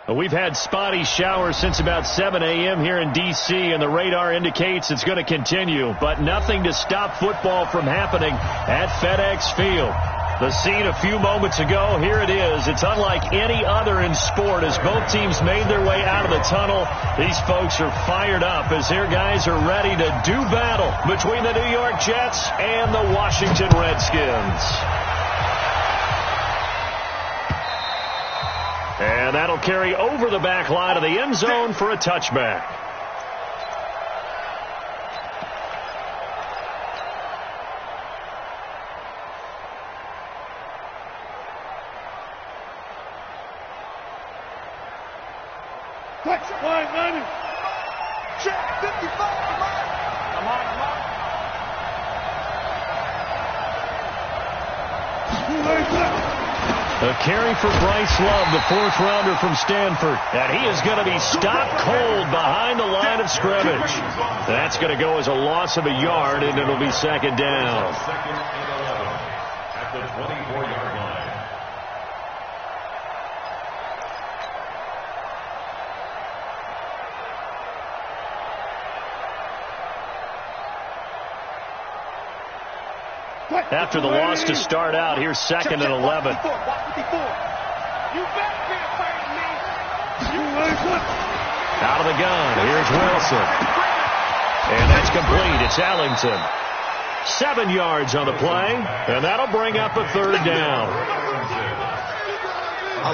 We've had spotty showers since about 7 a.m. here in D.C., and the radar indicates it's going to continue, but nothing to stop football from happening at FedEx Field. The scene a few moments ago, here it is. It's unlike any other in sport as both teams made their way out of the tunnel. These folks are fired up as their guys are ready to do battle between the New York Jets and the Washington Redskins. And that'll carry over the back line of the end zone for a touchback. Check 55. Come on. A carry for Bryce Love, the fourth-rounder from Stanford. And he is going to be stopped cold behind the line of scrimmage. That's going to go as a loss of a yard, and it'll be second down. Second and 11 at the 24-yard line. After the loss to start out, here's second and 11. You better be afraid of me. Out of the gun, here's Wilson. And that's complete. It's Ellington. 7 yards on the play, and that'll bring up a third down. I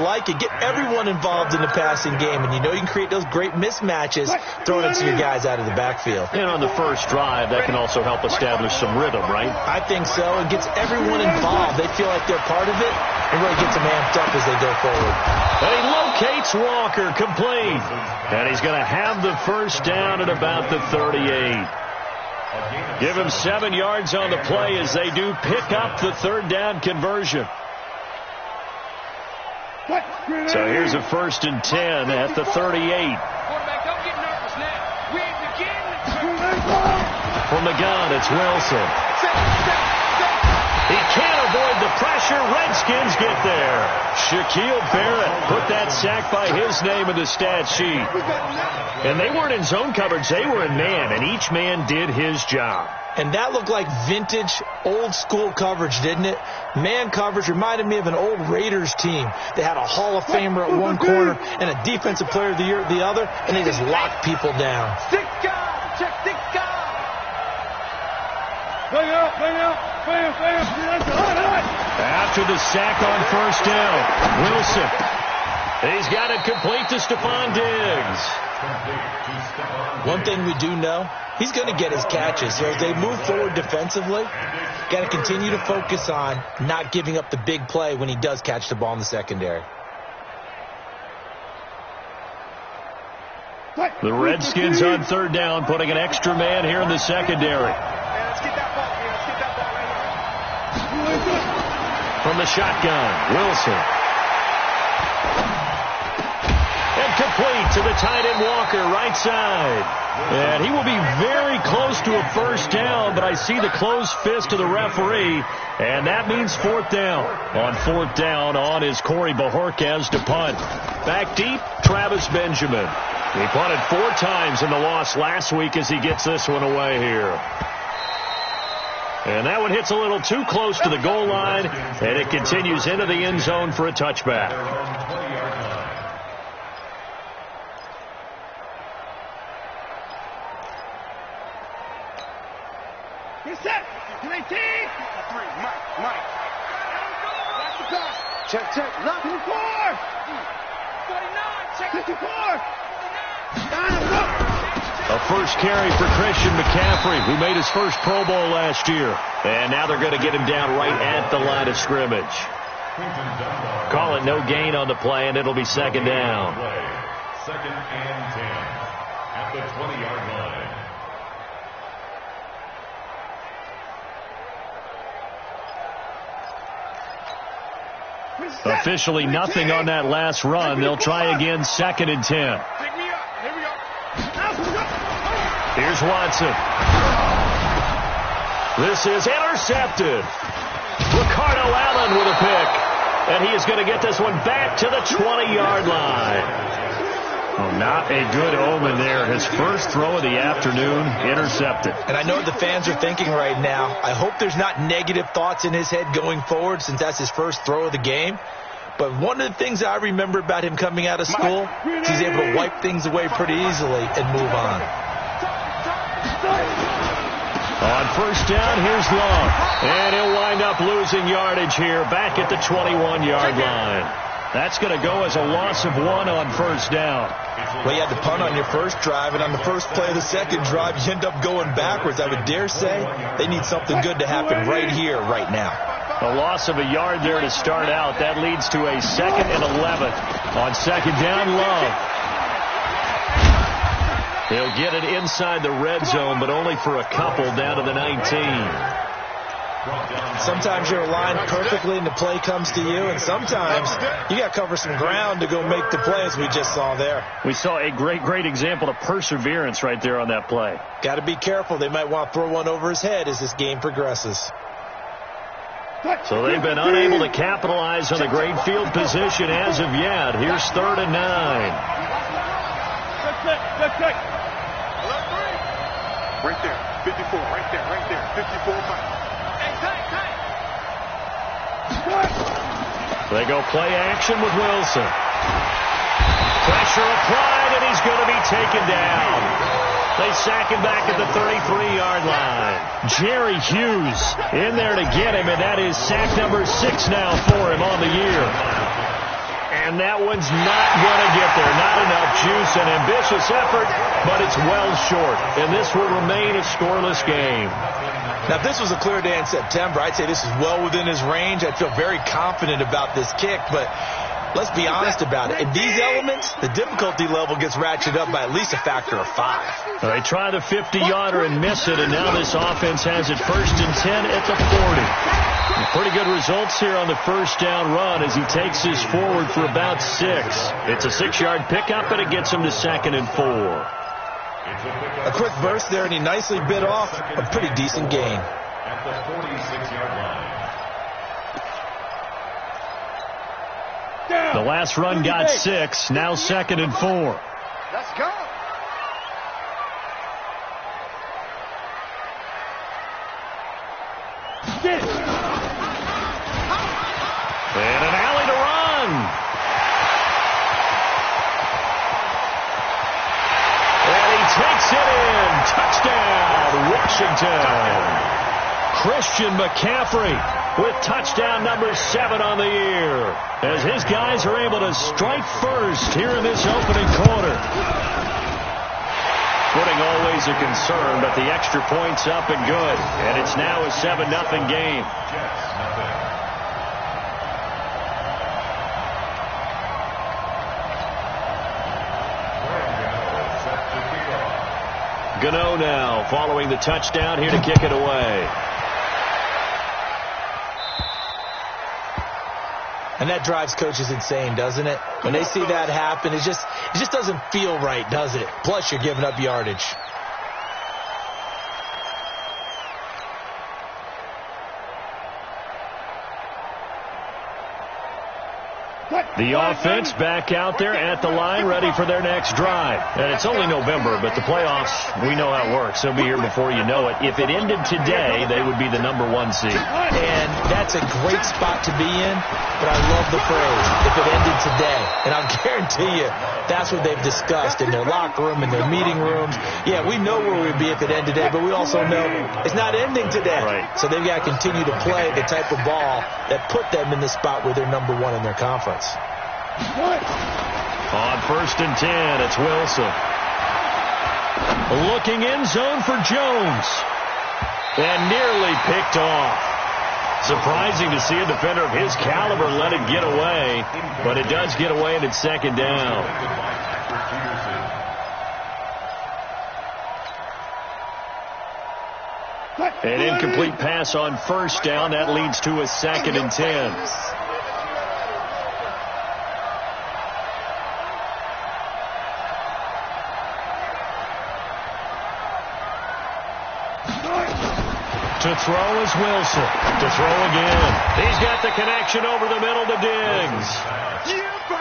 like it. Get everyone involved in the passing game, and you know you can create those great mismatches throwing it to your guys out of the backfield. And on the first drive, that can also help establish some rhythm, right? I think so. It gets everyone involved. They feel like they're part of it, and really gets them amped up as they go forward. And he locates Walker, complete. And he's going to have the first down at about the 38. Give him 7 yards on the play as they do pick up the third down conversion. So here's a 1st and 10 at the 38. Quarterback, don't get nervous now. We begin. From the gun, it's Wilson. He can't avoid the pressure. Redskins get there. Shaquille Barrett put that sack by his name in the stat sheet. And they weren't in zone coverage. They were in man, and each man did his job. And that looked like vintage, old-school coverage, didn't it? Man coverage reminded me of an old Raiders team. They had a Hall of Famer at one corner and a Defensive Player of the Year at the other, and they just locked people down. Six guys. Check 6 guys. After the sack on first down, Wilson. He's got it complete to Stephon Diggs. One thing we do know, he's going to get his catches. So as they move forward defensively, got to continue to focus on not giving up the big play when he does catch the ball in the secondary. The Redskins on third down, putting an extra man here in the secondary. Let's get that ball here. Let's get that ball right here. From the shotgun, Wilson. And complete to the tight end Walker, right side. And he will be very close to a first down, but I see the closed fist of the referee, and that means fourth down. On fourth down, on is Corey Bojorquez to punt. Back deep, Travis Benjamin. He punted 4 times in the loss last week as he gets this one away here. And that one hits a little too close to the goal line, and it continues into the end zone for a touchback. Check. Lock 4. 49. Check 54. A first carry for Christian McCaffrey, who made his first Pro Bowl last year. And now they're going to get him down right at the line of scrimmage. Call it no gain on the play, and it'll be second down. Second and 10 at the 20-yard line. Officially nothing on that last run. They'll try again, second and 10. Pick me up. Here we go. Here's Watson. This is intercepted. Ricardo Allen with a pick. And he is going to get this one back to the 20-yard line. Oh, not a good omen there. His first throw of the afternoon intercepted. And I know what the fans are thinking right now. I hope there's not negative thoughts in his head going forward since that's his first throw of the game. But one of the things I remember about him coming out of school is he's able to wipe things away pretty easily and move on. On first down, here's Long. And he'll wind up losing yardage here back at the 21-yard line. That's going to go as a loss of 1 on first down. Well, you had to punt on your first drive, and on the first play of the second drive, you end up going backwards. I would dare say they need something good to happen right here, right now. A loss of a yard there to start out. That leads to a 2nd and 11. On second down, Love. He'll get it inside the red zone, but only for a couple down to the 19. Sometimes you're aligned perfectly and the play comes to you, and sometimes you got to cover some ground to go make the play, as we just saw there. We saw a great example of perseverance right there on that play. Got to be careful. They might want to throw one over his head as this game progresses. So they've been unable to capitalize on the great field position as of yet. Here's 3rd and 9. Right there, 54, right there, 54-5. They go play action with Wilson. Pressure applied, and he's going to be taken down. They sack him back at the 33-yard line. Jerry Hughes in there to get him, and that is sack number 6 now for him on the year. And that one's not going to get there. Not enough juice, an ambitious effort, but it's well short. And this will remain a scoreless game. Now, if this was a clear day in September, I'd say this is well within his range. I'd feel very confident about this kick, but let's be honest about it. In these elements, the difficulty level gets ratcheted up by at least a factor of 5. They try the 50-yarder and miss it, and now this offense has it 1st and 10 at the 40. Pretty good results here on the first down run as he takes this forward for about 6. It's a 6-yard pickup, and it gets him to 2nd and 4. A quick burst there, and he nicely bit off a pretty decent gain. At the 46-yard line. The last run got 6, now 2nd and 4. Let's go. And an alley to run. Takes it in. Touchdown, Washington. Christian McCaffrey with touchdown number 7 on the year as his guys are able to strike first here in this opening quarter. Footing always a concern, but the extra point's up and good. And it's now a 7-0 game. Gano now following the touchdown here to kick it away. And that drives coaches insane, doesn't it? When they see that happen, it just doesn't feel right, does it? Plus, you're giving up yardage. The offense back out there at the line, ready for their next drive. And it's only November, but the playoffs, we know how it works. They'll be here before you know it. If it ended today, they would be the number 1 seed. And that's a great spot to be in, but I love the phrase, if it ended today. And I'll guarantee you, that's what they've discussed in their locker room, in their meeting rooms. Yeah, we know where we'd be if it ended today, but we also know it's not ending today. Right. So they've got to continue to play the type of ball that put them in the spot where they're number 1 in their conference. On 1st and 10, it's Wilson. Looking in zone for Jones. And nearly picked off. Surprising to see a defender of his caliber let it get away. But it does get away and it's 2nd down. An incomplete pass on 1st down. That leads to a 2nd and 10. To throw is Wilson. To throw again. He's got the connection over the middle to Diggs.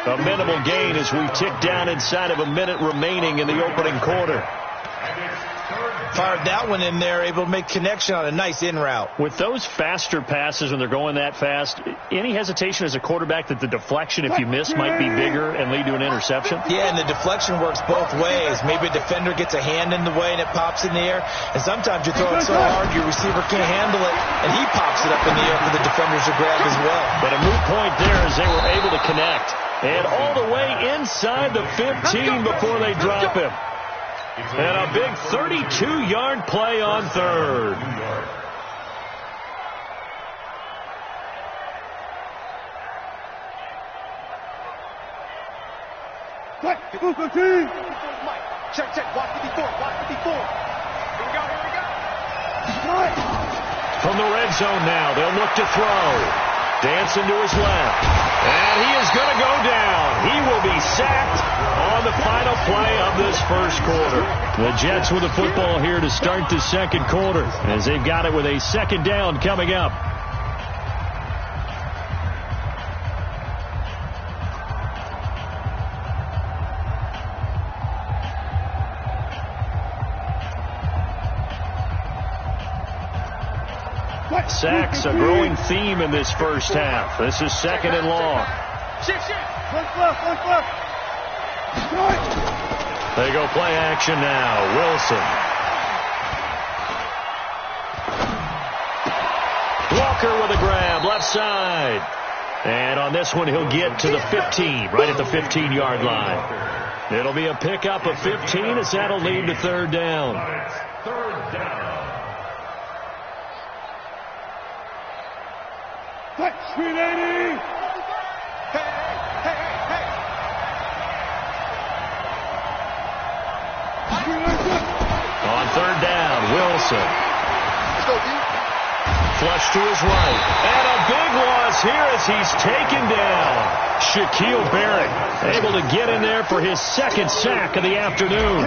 A minimal gain as we tick down inside of a minute remaining in the opening quarter. Fired that one in there, able to make connection on a nice in route. With those faster passes when they're going that fast, any hesitation as a quarterback that the deflection, if you miss, might be bigger and lead to an interception? Yeah, and the deflection works both ways. Maybe a defender gets a hand in the way and it pops in the air. And sometimes you throw it so hard your receiver can't handle it, and he pops it up in the air for the defenders to grab as well. But a moot point there as they were able to connect. And all the way inside the 15 before they drop him. And a big 32-yard play on third. Check. Watch 54. Here we go. From the red zone now, they'll look to throw. Dancing to his left. And he is going to go down. He will be sacked on the final play of this first quarter. The Jets with the football here to start the second quarter as they've got it with a second down coming up. Sacks, a growing theme in this first half. This is second and long. They go play action now. Wilson. Walker with a grab, left side. And on this one, he'll get to the 15, right at the 15-yard line. It'll be a pickup of 15 as that'll lead to third down. Third down. Sweet 80! Hey! On third down, Wilson. Flush to his right. And a big loss here as he's taken down. Shaquille Barrett able to get in there for his second sack of the afternoon.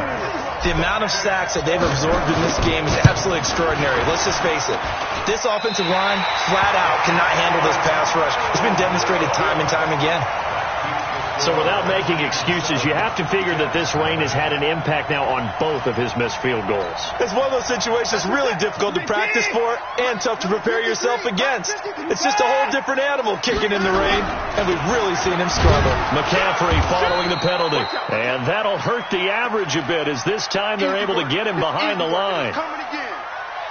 The amount of sacks that they've absorbed in this game is absolutely extraordinary. Let's just face it. This offensive line, flat out, cannot handle this pass rush. It's been demonstrated time and time again. So without making excuses, you have to figure that this rain has had an impact now on both of his missed field goals. It's one of those situations really difficult to practice for and tough to prepare yourself against. It's just a whole different animal kicking in the rain, and we've really seen him struggle. McCaffrey following the penalty. And that'll hurt the average a bit as this time they're able to get him behind the line.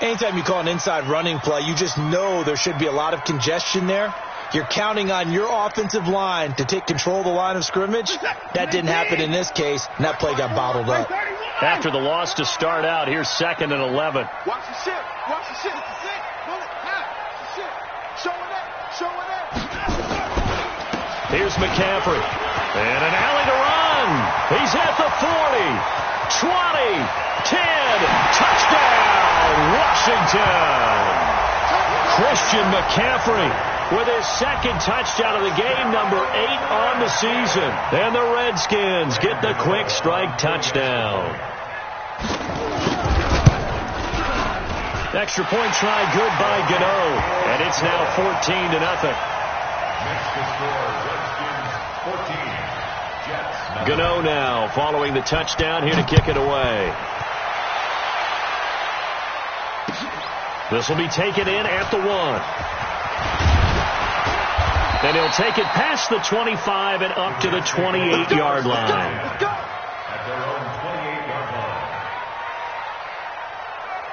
Anytime you call an inside running play, you just know there should be a lot of congestion there. You're counting on your offensive line to take control of the line of scrimmage. That didn't happen in this case, and that play got bottled up. After the loss to start out, here's 2nd and 11. Watch the shit. Show it. Here's McCaffrey. And an alley to run. He's at the 40, 20, 10. Touchdown, Washington. Christian McCaffrey with his second touchdown of the game, number 8 on the season. And the Redskins get the quick strike touchdown. Extra point try good by Gano. And it's now 14-0. Next to score, Redskins 14. Jets. Gano now following the touchdown here to kick it away. This will be taken in at the 1. And he'll take it past the 25 and up to the 28-yard line. At their own 28-yard line.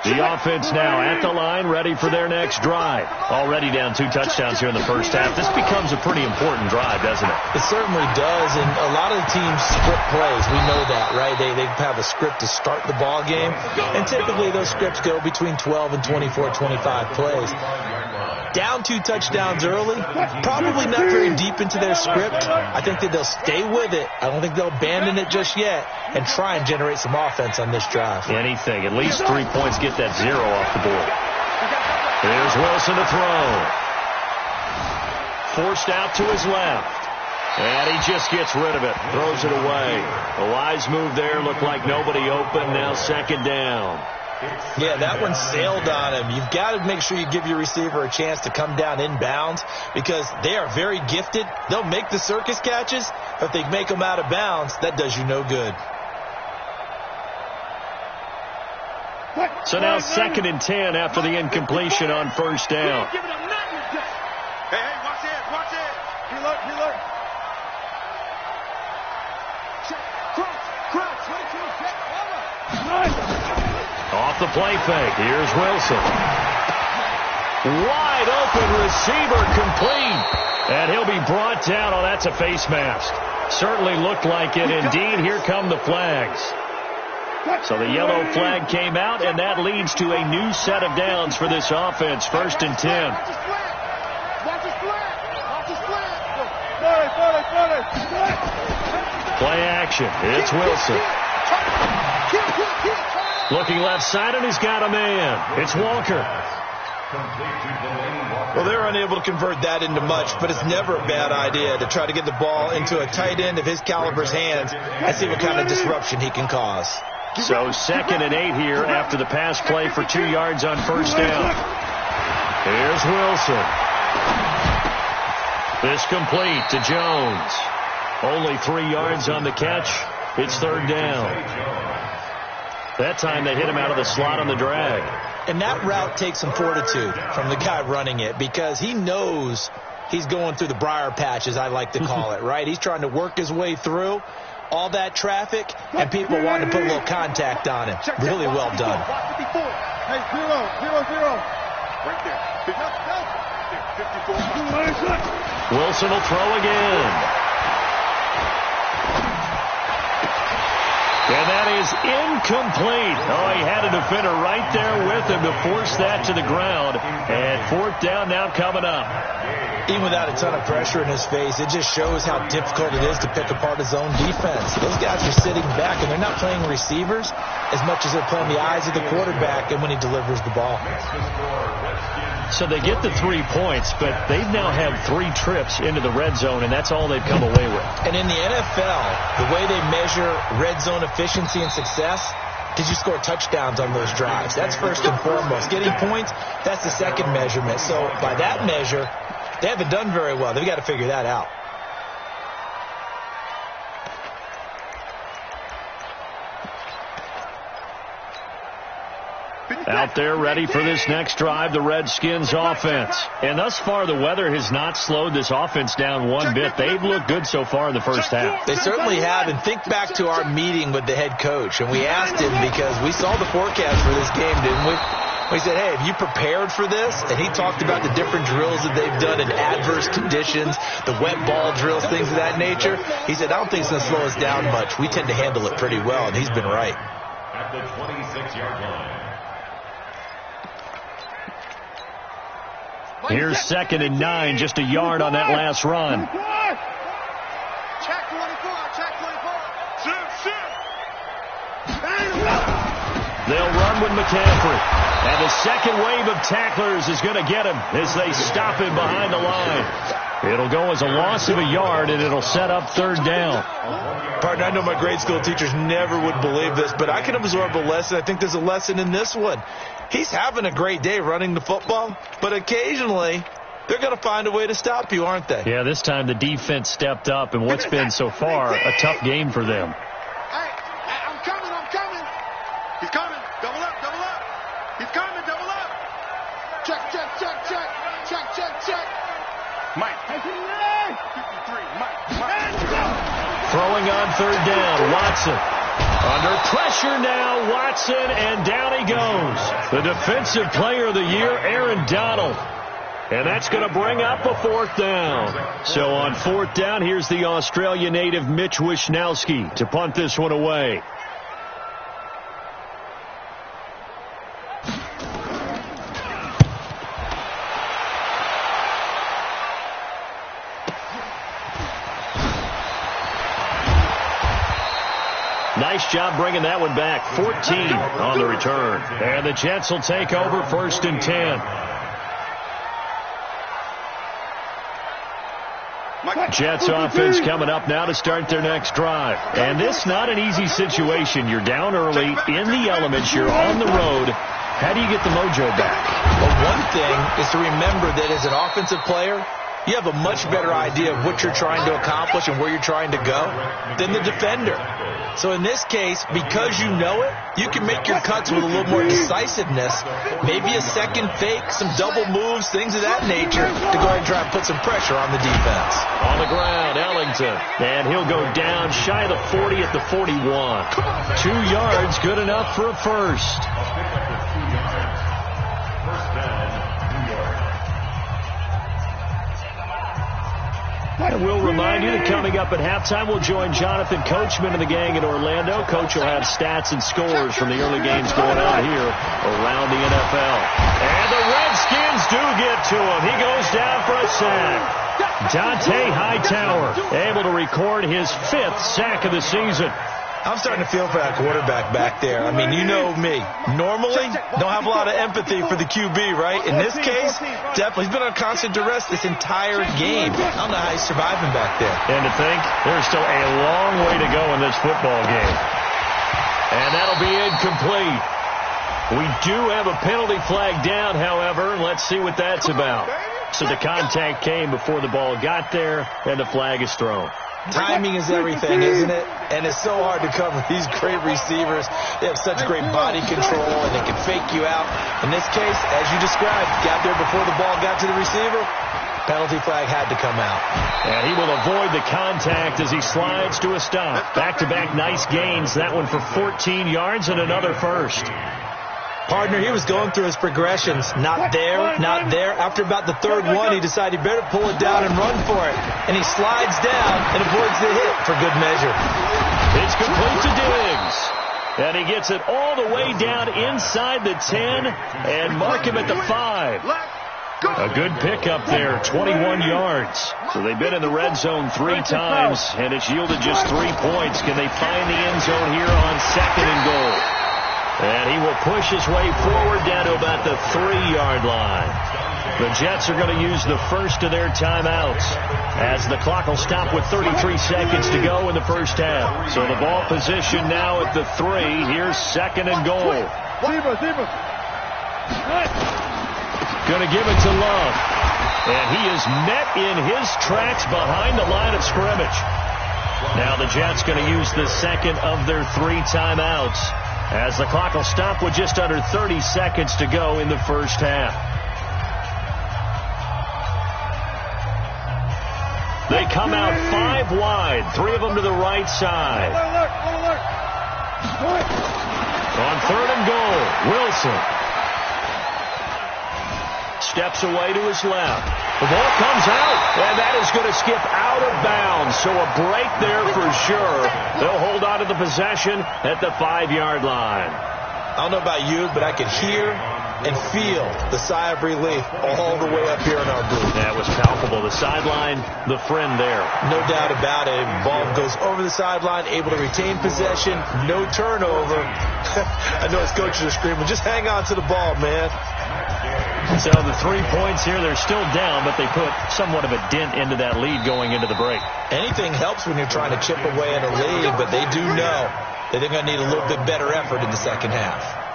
The offense now at the line, ready for their next drive. Already down 2 touchdowns here in the first half. This becomes a pretty important drive, doesn't it? It certainly does, and a lot of the teams script plays. We know that, right? They have a script to start the ball game, and typically those scripts go between 12 and 24, 25 plays. Down 2 touchdowns early, probably not very deep into their script. I think that they'll stay with it. I don't think they'll abandon it just yet and try and generate some offense on this drive. Anything. At least 3 points, get that 0 off the board. Here's Wilson to throw. Forced out to his left. And he just gets rid of it. Throws it away. A wise move there. Looked like nobody open. Now 2nd down. Yeah, that one sailed on him. You've got to make sure you give your receiver a chance to come down inbounds because they are very gifted. They'll make the circus catches, but if they make them out of bounds, that does you no good. So now 2nd and 10 after the incompletion on first down. Hey, watch it, watch it. Reload. Cross, Off the play fake. Here's Wilson. Wide open receiver complete. And he'll be brought down. Oh, that's a face mask. Certainly looked like it. Indeed, here come the flags. So the yellow flag came out, and that leads to a new set of downs for this offense. 1st and 10. Play action. It's Wilson. Looking left side, and he's got a man. It's Walker. Well, they were unable to convert that into much, but it's never a bad idea to try to get the ball into a tight end of his caliber's hands and see what kind of disruption he can cause. So 2nd and 8 here after the pass play for 2 yards on first down. Here's Wilson. This complete to Jones. Only 3 yards on the catch. It's 3rd down. That time they hit him out of the slot on the drag. And that route takes some fortitude from the guy running it because he knows he's going through the briar patch, as I like to call it, right? He's trying to work his way through all that traffic, and people want to put a little contact on him. Really well done. Hey, 0. Right there. Wilson will throw again. And that is incomplete. Oh, he had a defender right there with him to force that to the ground. And 4th down now coming up. Even without a ton of pressure in his face, it just shows how difficult it is to pick apart his own defense. Those guys are sitting back, and they're not playing receivers as much as they're playing the eyes of the quarterback and when he delivers the ball. So they get the 3 points, but they've now had 3 trips into the red zone, and that's all they've come away with. And in the NFL, the way they measure red zone efficiency and success, did you score touchdowns on those drives? That's first and foremost. Getting points, that's the second measurement. So by that measure, they haven't done very well. They've got to figure that out. Out there ready for this next drive, the Redskins offense. And thus far, the weather has not slowed this offense down one bit. They've looked good so far in the first half. They certainly have. And think back to our meeting with the head coach. And we asked him because we saw the forecast for this game, didn't we? We said, hey, have you prepared for this? And he talked about the different drills that they've done in adverse conditions, the wet ball drills, things of that nature. He said, I don't think it's going to slow us down much. We tend to handle it pretty well, and he's been right. At the 26-yard line. Here's 2nd and 9, just a yard on that last run. Check 24. They'll run with McCaffrey. And the second wave of tacklers is going to get him as they stop him behind the line. It'll go as a loss of a yard, and it'll set up 3rd down. Partner, I know my grade school teachers never would believe this, but I can absorb a lesson. I think there's a lesson in this one. He's having a great day running the football, but occasionally they're going to find a way to stop you, aren't they? Yeah, this time the defense stepped up in what's been so far a tough game for them. Hey, I'm coming. He's coming. Double up. He's coming, double up. Check. Mike. 53, Mike. Throwing on 3rd down, Watson. Under pressure now, Watson, and down he goes. The Defensive Player of the Year, Aaron Donald. And that's going to bring up a 4th down. So on 4th down, here's the Australia native Mitch Wishnowski to punt this one away. Nice job bringing that one back. 14 on the return. And the Jets will take over 1st and 10. Jets offense coming up now to start their next drive. And this not an easy situation. You're down early, in the elements, you're on the road. How do you get the mojo back? Well, one thing is to remember that as an offensive player, you have a much better idea of what you're trying to accomplish and where you're trying to go than the defender. So in this case, because you know it, you can make your cuts with a little more decisiveness, maybe a second fake, some double moves, things of that nature, to go ahead and try and put some pressure on the defense. On the ground, Ellington. And he'll go down shy of the 40 at the 41. 2 yards, good enough for a first. And we'll remind you that coming up at halftime, we'll join Jonathan Coachman and the gang in Orlando. Coach will have stats and scores from the early games going on here around the NFL. And the Redskins do get to him. He goes down for a sack. Dante Hightower able to record his 5th sack of the season. I'm starting to feel for that quarterback back there. I mean, you know me. Normally, don't have a lot of empathy for the QB, right? In this case, definitely. He's been on constant duress this entire game. I don't know how he's surviving back there. And to think, there's still a long way to go in this football game. And that'll be incomplete. We do have a penalty flag down, however. Let's see what that's about. So the contact came before the ball got there, and the flag is thrown. Timing is everything, isn't it? And it's so hard to cover these great receivers. They have such great body control, and they can fake you out. In this case, as you described, got there before the ball got to the receiver. Penalty flag had to come out. And he will avoid the contact as he slides to a stop. Back-to-back nice gains. That one for 14 yards and another first. Partner, he was going through his progressions. Not there, not there. After about the 3rd one, he decided he better pull it down and run for it. And he slides down and avoids the hit for good measure. It's complete to Diggs. And he gets it all the way down inside the 10 and mark him at the 5. A good pickup there, 21 yards. So they've been in the red zone 3 times, and it's yielded just 3 points. Can they find the end zone here on 2nd and goal? And he will push his way forward down to about the 3-yard line. The Jets are going to use the first of their timeouts as the clock will stop with 33 seconds to go in the first half. So the ball position now at the 3. Here's 2nd and goal. Going to give it to Love. And he is met in his tracks behind the line of scrimmage. Now the Jets going to use the second of their 3 timeouts, as the clock will stop with just under 30 seconds to go in the first half. They come out 5 wide, 3 of them to the right side. On 3rd and goal, Wilson steps away to his left. The ball comes out, and that is going to skip out of bounds. So a break there for sure. They'll hold on to the possession at the 5-yard line. I don't know about you, but I could hear and feel the sigh of relief all the way up here in our booth. That was palpable. The sideline, the friend there. No doubt about it. Ball goes over the sideline, able to retain possession, no turnover. I know his coaches are screaming, just hang on to the ball, man. So the 3 points here, they're still down, but they put somewhat of a dent into that lead going into the break. Anything helps when you're trying to chip away at a lead, but they do know that they're going to need a little bit better effort in the second half.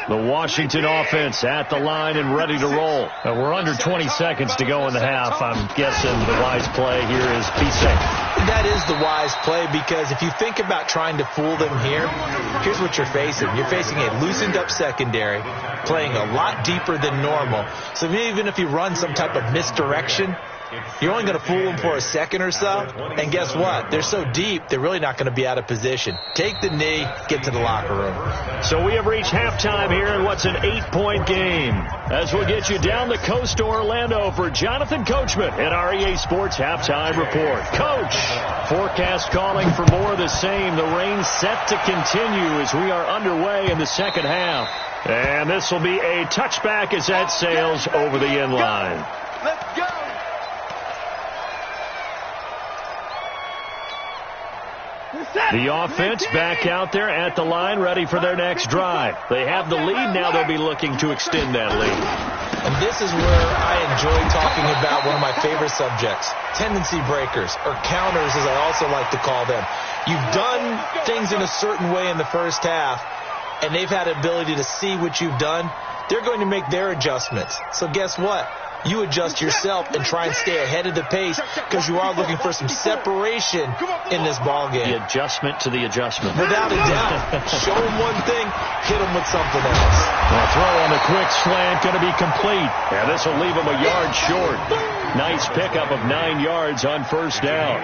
The Washington offense at the line and ready to roll. We're under 20 seconds to go in the half. I'm guessing the wise play here is be safe. That is the wise play, because if you think about trying to fool them here, here's what you're facing. You're facing a loosened up secondary, playing a lot deeper than normal. So even if you run some type of misdirection, you're only going to fool them for a second or so. And guess what? They're so deep, they're really not going to be out of position. Take the knee, get to the locker room. So we have reached halftime here in what's an 8-point game. As we'll get you down the coast to Orlando for Jonathan Coachman at our EA Sports Halftime Report. Coach, forecast calling for more of the same. The rain set to continue as we are underway in the second half. And this will be a touchback as that sails over the end line. Let's go. The offense back out there at the line, ready for their next drive. They have the lead. Now they'll be looking to extend that lead. And this is where I enjoy talking about one of my favorite subjects, tendency breakers, or counters as I also like to call them. You've done things in a certain way in the first half, and they've had the ability to see what you've done. They're going to make their adjustments. So guess what? You adjust yourself and try and stay ahead of the pace because you are looking for some separation in this ball game. The adjustment to the adjustment. Without a doubt. Show them one thing, hit them with something else. The throw on the quick slant going to be complete. And this will leave them a yard short. Nice pickup of 9 yards on first down.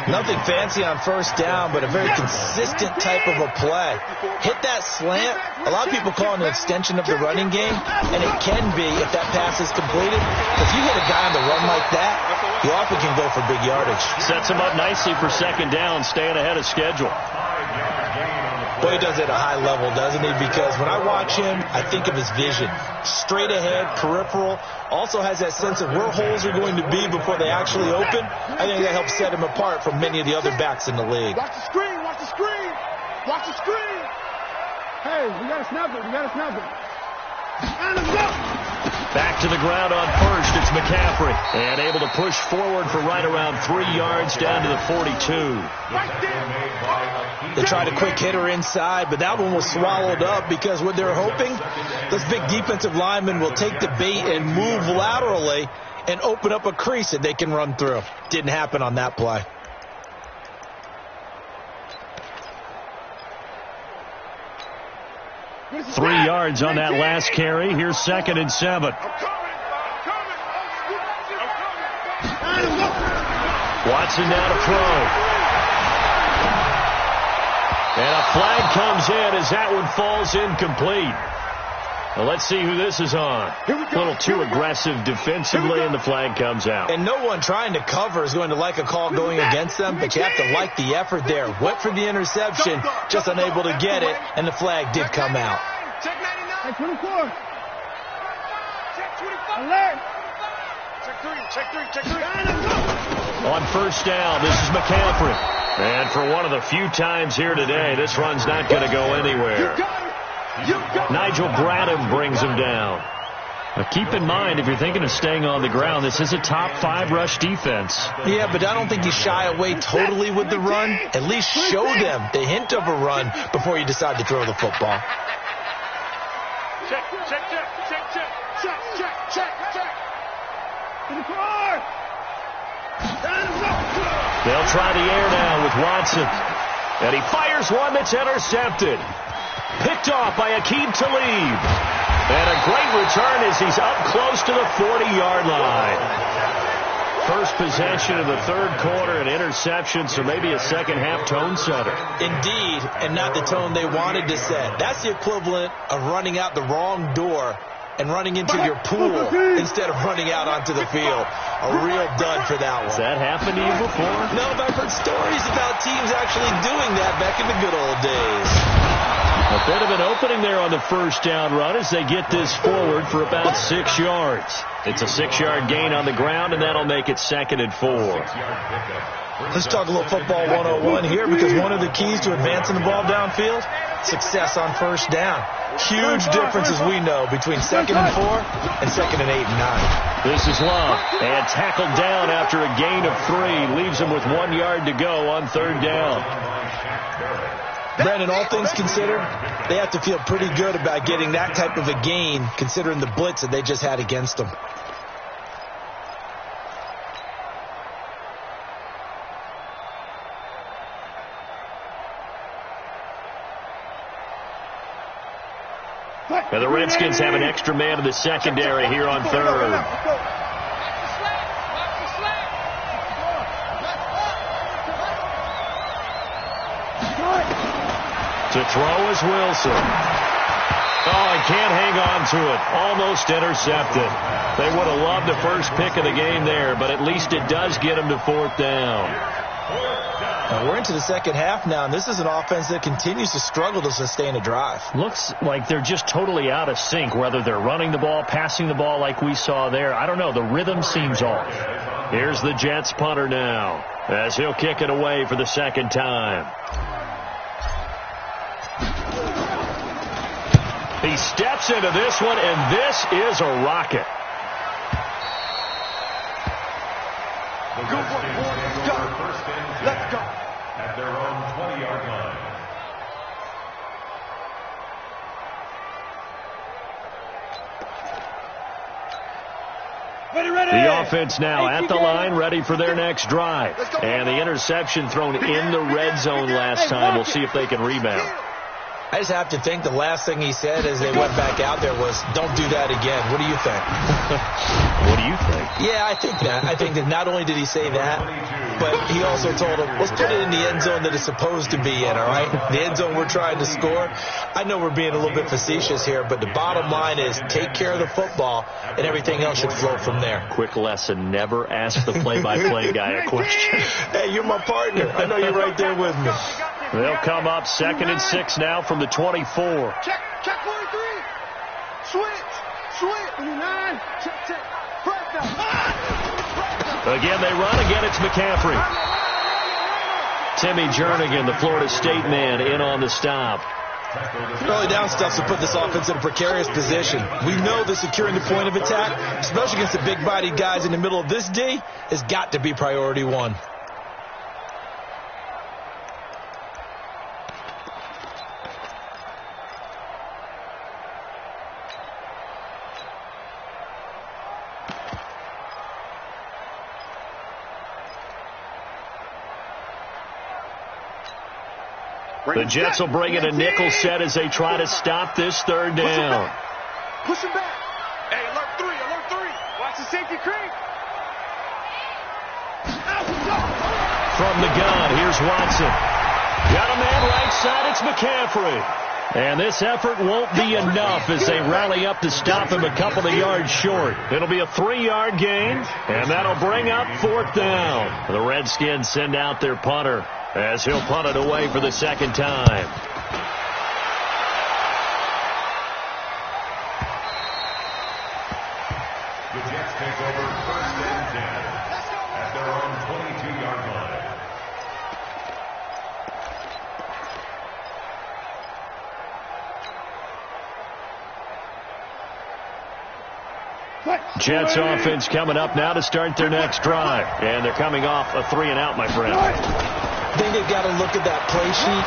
Nothing fancy on first down, but a very consistent type of a play. Hit that slant. A lot of people call it an extension of the running game, and it can be if that pass is completed. If you hit a guy on the run like that, you often can go for big yardage. Sets him up nicely for second down, staying ahead of schedule. Boy, he does it at a high level, doesn't he? Because when I watch him, I think of his vision. Straight ahead, peripheral. Also has that sense of where holes are going to be before they actually open. I think that helps set him apart from many of the other backs in the league. Watch the screen, watch the screen, watch the screen. Hey, we got to snap it, we got to snap it. And it's up. Back to the ground on first, it's McCaffrey. And able to push forward for right around 3 yards down to the 42. Right there. They tried a quick hitter inside, but that one was swallowed up because what they're hoping, those big defensive linemen will take the bait and move laterally and open up a crease that they can run through. Didn't happen on that play. Three yards on that last carry. Here's 2nd and 7. Watson now to throw. And a flag comes in as that one falls incomplete. Well, let's see who this is on. A little too aggressive defensively, and the flag comes out. And no one trying to cover is going to like a call going against them, but you have to like the effort there. Went for the interception, just unable to get it, and the flag did come out. Check 99. Check 24. Check 25. Alert. Check 3. On first down, this is McCaffrey. And for one of the few times here today, this run's not going to go anywhere. Nigel Bradham brings him down. Now keep in mind, if you're thinking of staying on the ground, this is a top 5 rush defense. Yeah, but I don't think you shy away totally with the run. At least show them the hint of a run before you decide to throw the football. Check. To the car. They'll try the air now with Watson. And he fires one that's intercepted. Picked off by Aqib Talib. And a great return as he's up close to the 40-yard line. First possession of the third quarter, an interception, so maybe a second-half tone setter. Indeed, and not the tone they wanted to set. That's the equivalent of running out the wrong door and running into your pool instead of running out onto the field. A real dud for that one. Has that happened to you before? No, but I've heard stories about teams actually doing that back in the good old days. A bit of an opening there on the first down run as they get this forward for about 6 yards. It's a 6-yard gain on the ground, and that'll make it 2nd and 4. Let's talk a little football 101 here, because one of the keys to advancing the ball downfield, success on first down. Huge differences we know between 2nd and 4 and 2nd and 8 and 9. This is Love, and tackled down after a gain of 3. Leaves him with 1 yard to go on third down. Brandon, all things considered, they have to feel pretty good about getting that type of a gain, considering the blitz that they just had against them. Now the Redskins have an extra man in the secondary here on third. To throw is Wilson. Oh, he can't hang on to it. Almost intercepted. They would have loved the first pick of the game there, but at least it does get them to fourth down. We're into the second half now, and this is an offense that continues to struggle to sustain a drive. Looks like they're just totally out of sync, whether they're running the ball, passing the ball like we saw there. I don't know. The rhythm seems off. Here's the Jets punter now. as he'll kick it away for the second time. He steps into this one, and this is a rocket. Go for it, boys. Go. Let's go. At their own 20-yard line. The offense now at the line, ready for their next drive. And the interception thrown in the red zone last time. We'll see if they can rebound. I just have to think the last thing he said as they went back out there was, don't do that again. What do you think? What do you think? Yeah, I think that. I think that not only did he say that, but he also told him, let's put it in the end zone that it's supposed to be in, all right? The end zone we're trying to score. I know we're being a little bit facetious here, but the bottom line is take care of the football, and everything else should flow from there. Quick lesson, never ask the play-by-play guy a question. Hey, you're my partner. I know you're right there with me. They'll come up 2nd and 6 now from the 24. Check 43. Switch. 29. Check. Press down. Again, they run. Again, it's McCaffrey. Timmy Jernigan, the Florida State man, in on the stop. Early down stuff to put this offense in a precarious position. We know that securing the point of attack, especially against the big-bodied guys in the middle of this D, has got to be priority one. The Jets will bring in a nickel set as they try to stop this third down. Push him back. Hey, alert 3. Watch the safety creep. From the gun, here's Watson. Got a man right side, it's McCaffrey. And this effort won't be enough as they rally up to stop him a couple of yards short. It'll be a 3-yard gain, and that'll bring up 4th down. The Redskins send out their punter as he'll punt it away for the second time. The Jets take over 1st and 10 at their own 22-yard line. Jets offense coming up now to start their next drive. And they're coming off a 3-and-out, my friend. I think they've got to look at that play sheet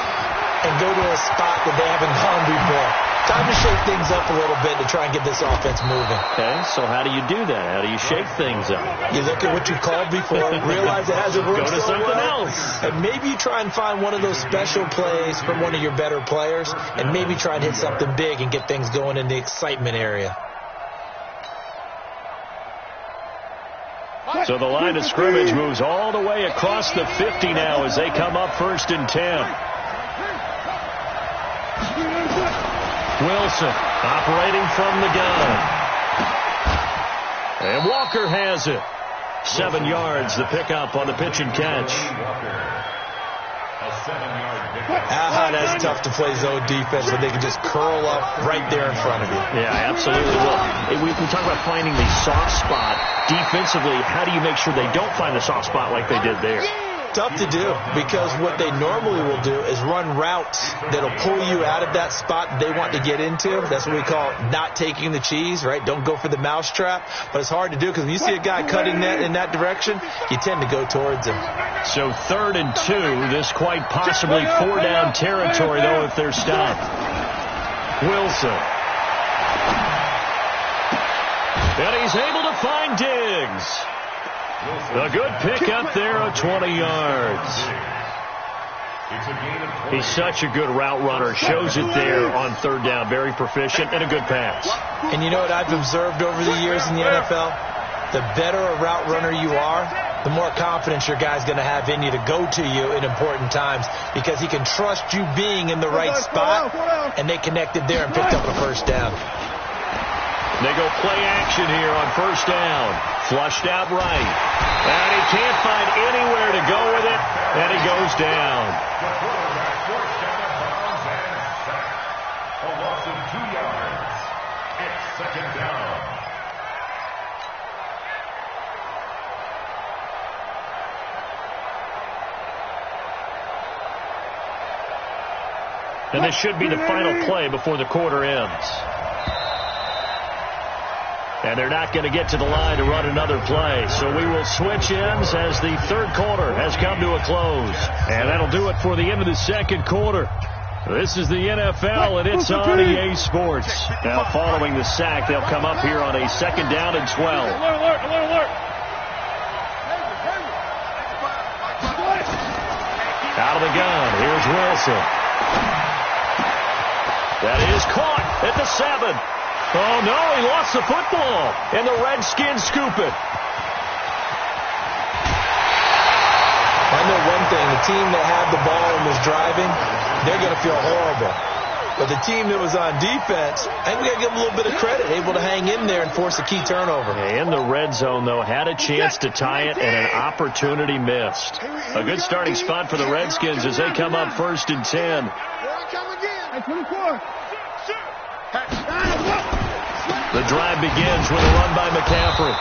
and go to a spot that they haven't gone before. Time to shake things up a little bit to try and get this offense moving. Okay, so how do you do that? How do you shake things up? You look at what you called before, realize it hasn't worked Go to so something well, else. and maybe you try and find one of those special plays from one of your better players, and maybe try and hit something big and get things going in the excitement area. So the line of scrimmage moves all the way across the 50 now as they come up 1st and 10. Wilson operating from the gun. And Walker has it. 7 yards, the pickup on the pitch and catch. That's tough to play zone defense when they can just curl up right there in front of you. Yeah, absolutely. Well, we talk about finding the soft spot. Defensively, how do you make sure they don't find the soft spot like they did there? Tough to do, because what they normally will do is run routes that'll pull you out of that spot they want to get into. That's what we call not taking the cheese, right? Don't go for the mousetrap. But it's hard to do because when you see a guy cutting net in that direction, you tend to go towards him. So 3rd and 2, this quite possibly 4-down territory, though, if they're stopped. Wilson. And he's able to find Diggs. A good pick up there of 20 yards. He's such a good route runner. Shows it there on 3rd down. Very proficient and a good pass. And you know what I've observed over the years in the NFL? The better a route runner you are, the more confidence your guy's going to have in you to go to you in important times, because he can trust you being in the right spot, and they connected there and picked up a 1st down. They go play action here on 1st down. Flushed out right. And he can't find anywhere to go with it, and he goes down. The quarterback forced out of bounds and sacked. A loss of 2 yards. It's 2nd down. And this should be the final play before the quarter ends. And they're not going to get to the line to run another play. So we will switch ends as the third quarter has come to a close. And that'll do it for the end of the second quarter. This is the NFL, and it's on EA Sports. Now, following the sack, they'll come up here on a 2nd down and 12. Alert. Out of the gun, here's Wilson. That is caught at the 7. Oh, no, he lost the football, and the Redskins scoop it. I know one thing, the team that had the ball and was driving, they're going to feel horrible. But the team that was on defense, I think we got to give them a little bit of credit, able to hang in there and force a key turnover. In the red zone, though, had a chance to tie it, and an opportunity missed. A good starting spot for the Redskins as they come up 1st and 10. The drive begins with a run by McCaffrey.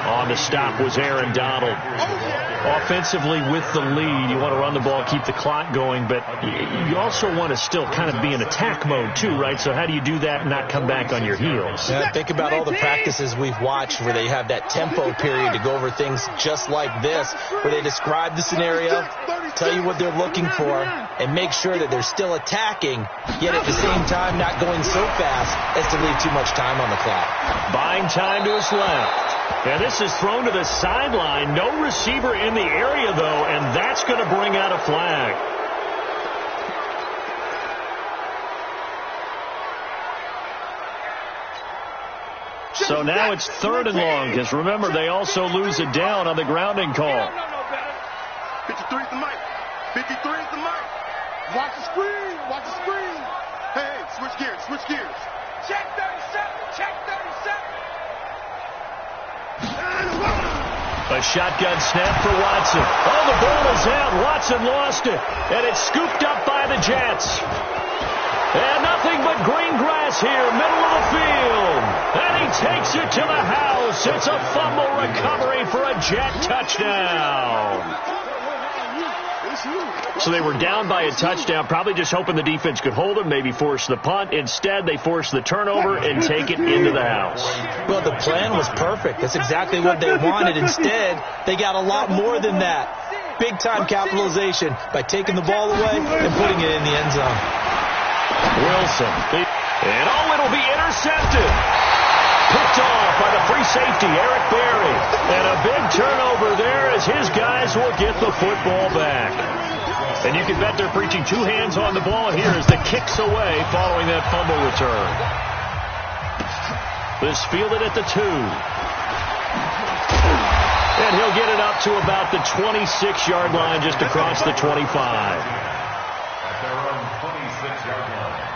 On the stop was Aaron Donald. Offensively with the lead, you want to run the ball, keep the clock going, but you also want to still kind of be in attack mode too, right? So how do you do that and not come back on your heels? Yeah, think about all the practices we've watched where they have that tempo period to go over things just like this, where they describe the scenario, tell you what they're looking for, and make sure that they're still attacking, yet at the same time not going so fast as to leave too much time on the clock. Buying time to his left. And this is thrown to the sideline. No receiver in the area, though, and that's going to bring out a flag. So now it's 3rd and long, because remember, they also lose it down on the grounding call. 53 is the mic. 53 is the mic. Watch the screen. Watch the screen. Hey, switch gears. Switch gears. Check 37. Check 37. A shotgun snap for Watson. Oh, the ball is out. Watson lost it. And it's scooped up by the Jets. And nothing but green grass here, middle of the field. And he takes it to the house. It's a fumble recovery for a Jet touchdown. So they were down by a touchdown, probably just hoping the defense could hold them, maybe force the punt. Instead, they force the turnover and take it into the house. Well, the plan was perfect. That's exactly what they wanted. Instead, they got a lot more than that. Big-time capitalization by taking the ball away and putting it in the end zone. Wilson. And it'll be intercepted. Picked off by the free safety, Eric Berry. And a big turnover there as his guys will get the football back. And you can bet they're preaching 2 hands on the ball here as the kick's away following that fumble return. This fielded at the 2. And he'll get it up to about the 26-yard line, just across the 25. At their own 26-yard line.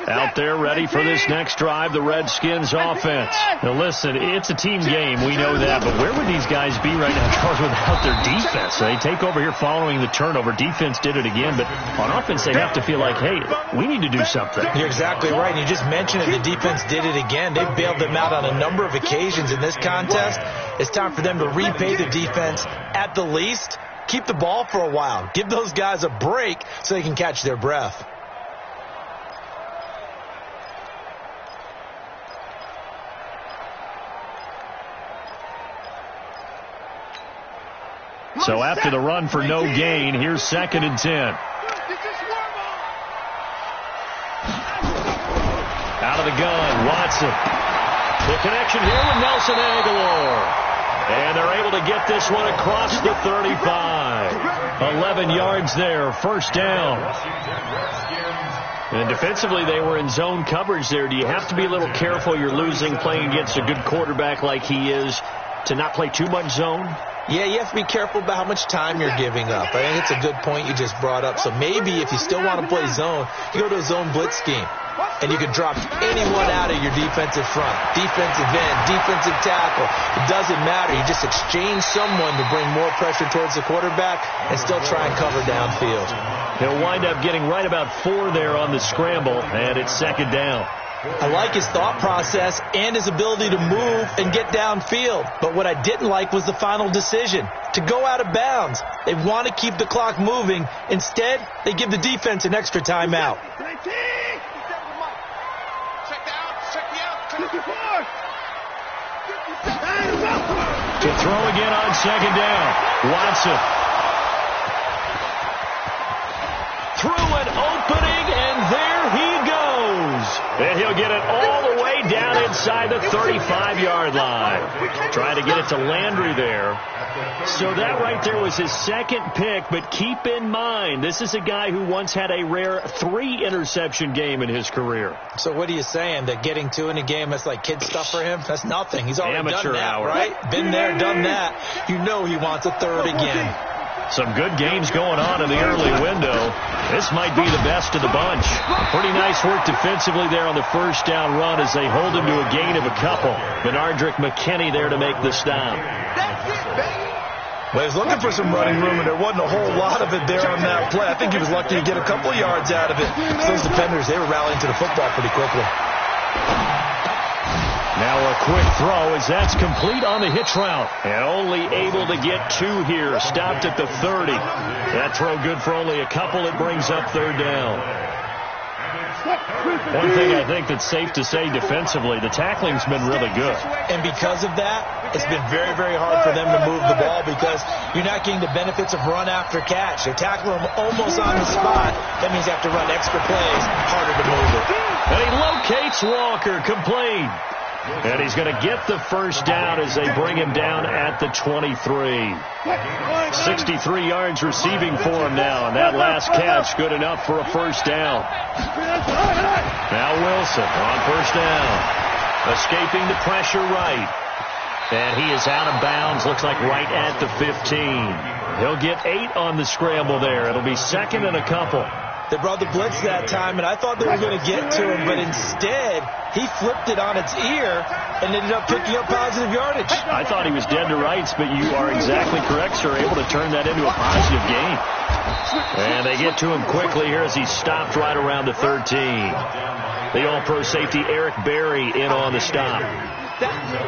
Out there ready for this next drive, the Redskins offense. Now listen, it's a team game, we know that, but where would these guys be right now, Charles, without their defense? They take over here following the turnover. Defense did it again, but on offense they have to feel like, hey, we need to do something. You're exactly right, and you just mentioned it, the defense did it again. They bailed them out on a number of occasions in this contest. It's time for them to repay the defense at the least. Keep the ball for a while. Give those guys a break so they can catch their breath. So after the run for no gain, here's 2nd and 10. Out of the gun, Watson. The connection here with Nelson Aguilar. And they're able to get this one across the 35. 11 yards there, 1st down. And defensively, they were in zone coverage there. Do you have to be a little careful? You're losing, playing against a good quarterback like he is, to not play too much zone? Yeah, you have to be careful about how much time you're giving up. I think it's a good point you just brought up. So maybe if you still want to play zone, you go to a zone blitz scheme. And you can drop anyone out of your defensive front. Defensive end, defensive tackle. It doesn't matter. You just exchange someone to bring more pressure towards the quarterback and still try and cover downfield. He'll wind up getting right about 4 there on the scramble, and it's 2nd down. I like his thought process and his ability to move and get downfield. But what I didn't like was the final decision, to go out of bounds. They want to keep the clock moving. Instead, they give the defense an extra timeout. To throw again on second down. Watson. Through an opening, and there he goes. And he'll get it all the way down inside the 35-yard line. Trying to get it to Landry there. So that right there was his second pick, but keep in mind, this is a guy who once had a rare 3-interception game in his career. So what are you saying, that getting 2 in a game, that's like kid stuff for him? That's nothing. He's already amateur done that, hour. Right? Been there, done that. You know he wants a third again. Some good games going on in the early window. This might be the best of the bunch. Pretty nice work defensively there on the first down run as they hold him to a gain of a couple. Benardrick McKinney there to make the stop. Well, he was looking for some running room, and there wasn't a whole lot of it there on that play. I think he was lucky to get a couple of yards out of it. Those defenders, they were rallying to the football pretty quickly. Now a quick throw as that's complete on the hitch route. And only able to get 2 here. Stopped at the 30. That throw good for only a couple. It brings up third down. One thing I think that's safe to say defensively, the tackling's been really good. And because of that, it's been very, very hard for them to move the ball because you're not getting the benefits of run after catch. They tackle him almost on the spot. That means you have to run extra plays, harder to move it. And he locates Walker, complete. And he's going to get the first down as they bring him down at the 23. 63 yards receiving for him now, and that last catch good enough for a first down. Now Wilson on first down. Escaping the pressure right. And he is out of bounds, looks like right at the 15. He'll get 8 on the scramble there. It'll be second and a couple. They brought the blitz that time, and I thought they were going to get to him, but instead, he flipped it on its ear and ended up picking up positive yardage. I thought he was dead to rights, but you are exactly correct, sir, able to turn that into a positive gain. And they get to him quickly here as he stopped right around the 13. The all-pro safety Eric Berry in on the stop.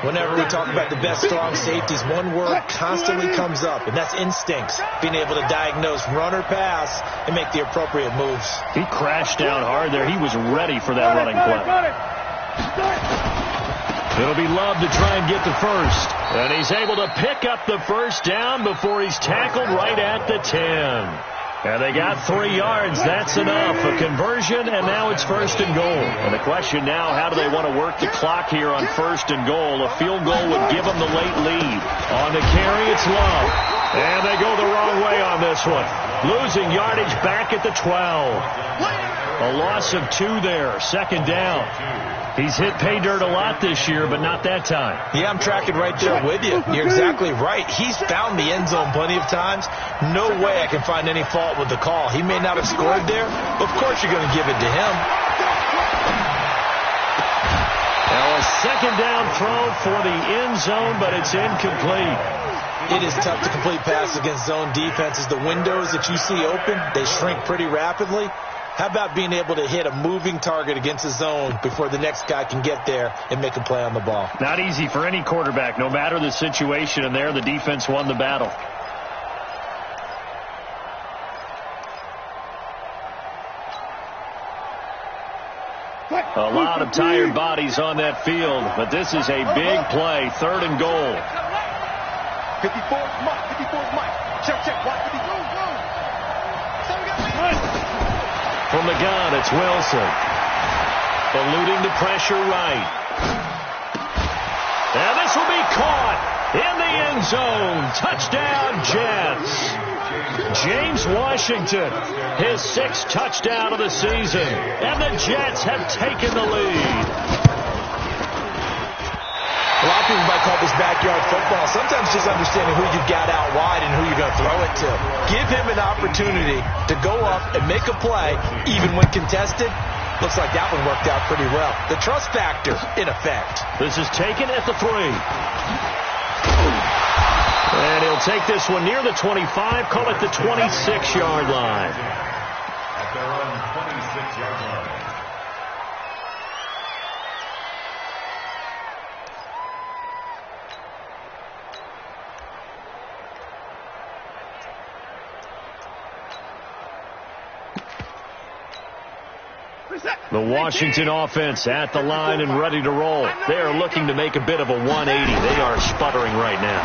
Whenever we talk about the best strong safeties, one word constantly comes up, and that's instincts. Being able to diagnose run or pass and make the appropriate moves. He crashed down hard there. He was ready for that running play. It'll be Love to try and get the first. And he's able to pick up the first down before he's tackled right at the 10. And they got 3 yards. That's enough. A conversion, and now it's first and goal. And the question now, how do they want to work the clock here on first and goal? A field goal would give them the late lead. On the carry, it's Love. And they go the wrong way on this one. Losing yardage back at the 12. A loss of 2 there. Second down. He's hit pay dirt a lot this year, but not that time. Yeah, I'm tracking right there with you. You're exactly right. He's found the end zone plenty of times. No way I can find any fault with the call. He may not have scored there, but of course you're going to give it to him. Now a second down throw for the end zone, but it's incomplete. It is tough to complete passes against zone defenses. The windows that you see open, they shrink pretty rapidly. How about being able to hit a moving target against the zone before the next guy can get there and make a play on the ball? Not easy for any quarterback, no matter the situation, and there the defense won the battle. A lot of tired bodies on that field, but this is a big play, third and goal. 54's Mike, 54's Mike. Check, watch 54. From the gun, it's Wilson. Eluding the pressure right. And this will be caught in the end zone. Touchdown, Jets. James Washington, his 6th touchdown of the season. And the Jets have taken the lead. A lot of people might call this backyard football. Sometimes just understanding who you've got out wide and who you're going to throw it to. Give him an opportunity to go up and make a play, even when contested. Looks like that one worked out pretty well. The trust factor, in effect. This is taken at the 3. And he'll take this one near the 25, call it the 26-yard line. At their own 26-yard line. The Washington offense at the line and ready to roll. They are looking to make a bit of a 180. They are sputtering right now.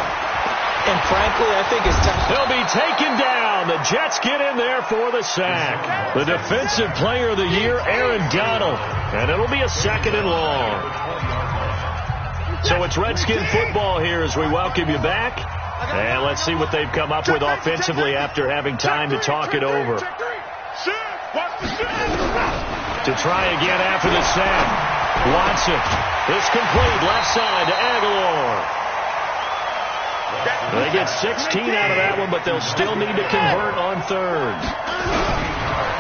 And frankly, I think it's time. He'll be taken down. The Jets get in there for the sack. The Defensive Player of the Year, Aaron Donald. And it'll be a 2nd and long. So it's Redskin football here as we welcome you back. And let's see what they've come up with offensively after having time to talk it over. To try again after the sack. Watson is complete. Left side to Aguilar. They get 16 out of that one, but they'll still need to convert on 3rd.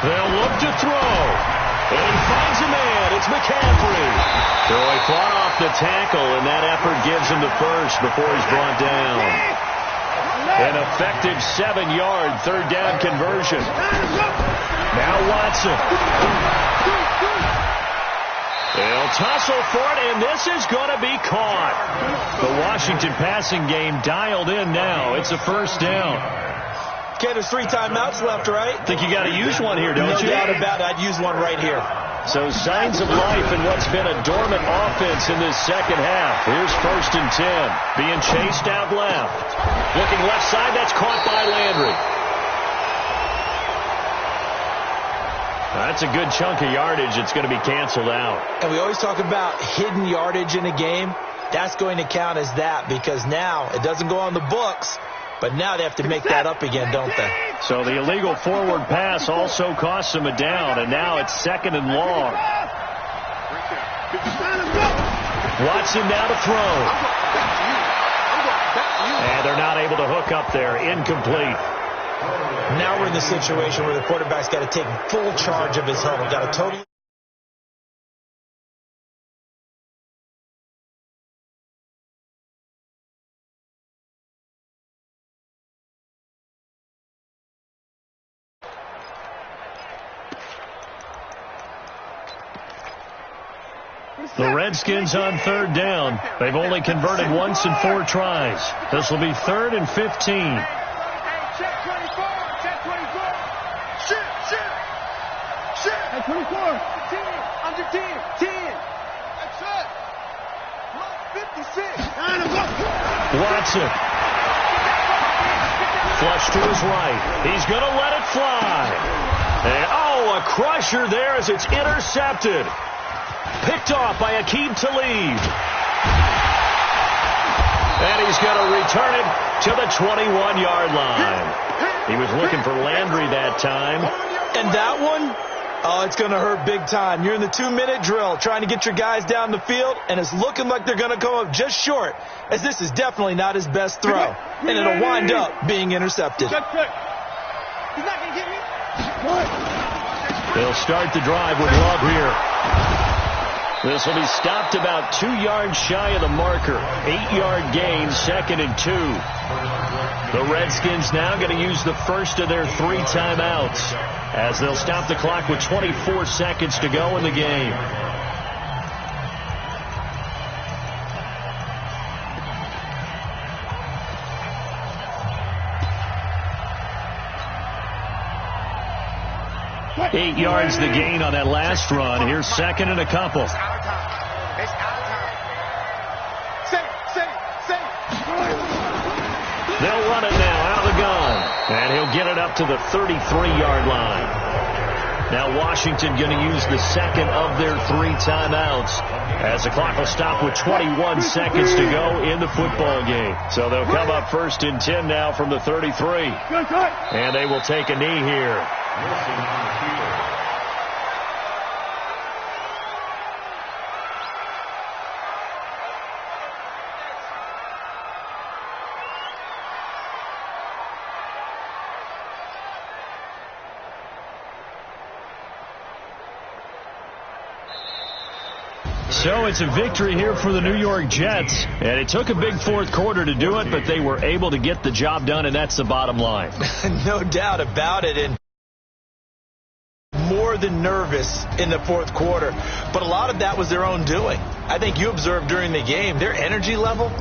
They'll look to throw. And he finds a man. It's McCaffrey. So he fought off the tackle, and that effort gives him the first before he's brought down. An effective 7-yard 3rd down conversion. Now Watson. They'll tussle for it, and this is going to be caught. The Washington passing game dialed in now. It's a 1st down. Okay, there's 3 timeouts left, right? Think you got to use one here, don't you? No doubt about it. I'd use one right here. So signs of life in what's been a dormant offense in this second half. Here's 1st and 10. Being chased out left. Looking left side. That's caught by Landry. That's a good chunk of yardage. It's going to be canceled out. And we always talk about hidden yardage in a game. That's going to count as that because now it doesn't go on the books, but now they have to make that up again, don't they? So the illegal forward pass also costs them a down, and now it's 2nd and long. Watson now to throw. And they're not able to hook up there. Incomplete. Now we're in the situation where the quarterback's got to take full charge of his huddle. Got to totally. The Redskins on 3rd down. They've only converted once in 4 tries. This will be 3rd and 15. Check 24. Check 24. Shit. 24. 10. Under 10. 10. That's it. 56. Watson. Flush to his right. He's going to let it fly. And, a crusher there as it's intercepted. Picked off by Aqib Talib. And he's going to return it to the 21-yard line. He was looking for Landry that time. And that one, it's going to hurt big time. You're in the 2-minute drill trying to get your guys down the field, and it's looking like they're going to come up just short, as this is definitely not his best throw. And it'll wind up being intercepted. He's not going to get me. They'll start the drive with Love here. This will be stopped about 2 yards shy of the marker. 8-yard gain, 2nd and 2. The Redskins now going to use the first of their 3 timeouts as they'll stop the clock with 24 seconds to go in the game. Eight yards the gain on that last run. Here's 2nd and a couple. It's out of time. Say. They'll run it now out of the gun. And he'll get it up to the 33-yard line. Now Washington going to use the 2nd of their 3 timeouts as the clock will stop with 21 seconds to go in the football game. So they'll come up 1st and 10 now from the 33. And they will take a knee here. So it's a victory here for the New York Jets, and it took a big 4th quarter to do it, but they were able to get the job done, and that's the bottom line. No doubt about it, and more than nervous in the 4th quarter, but a lot of that was their own doing. I think you observed during the game, their energy level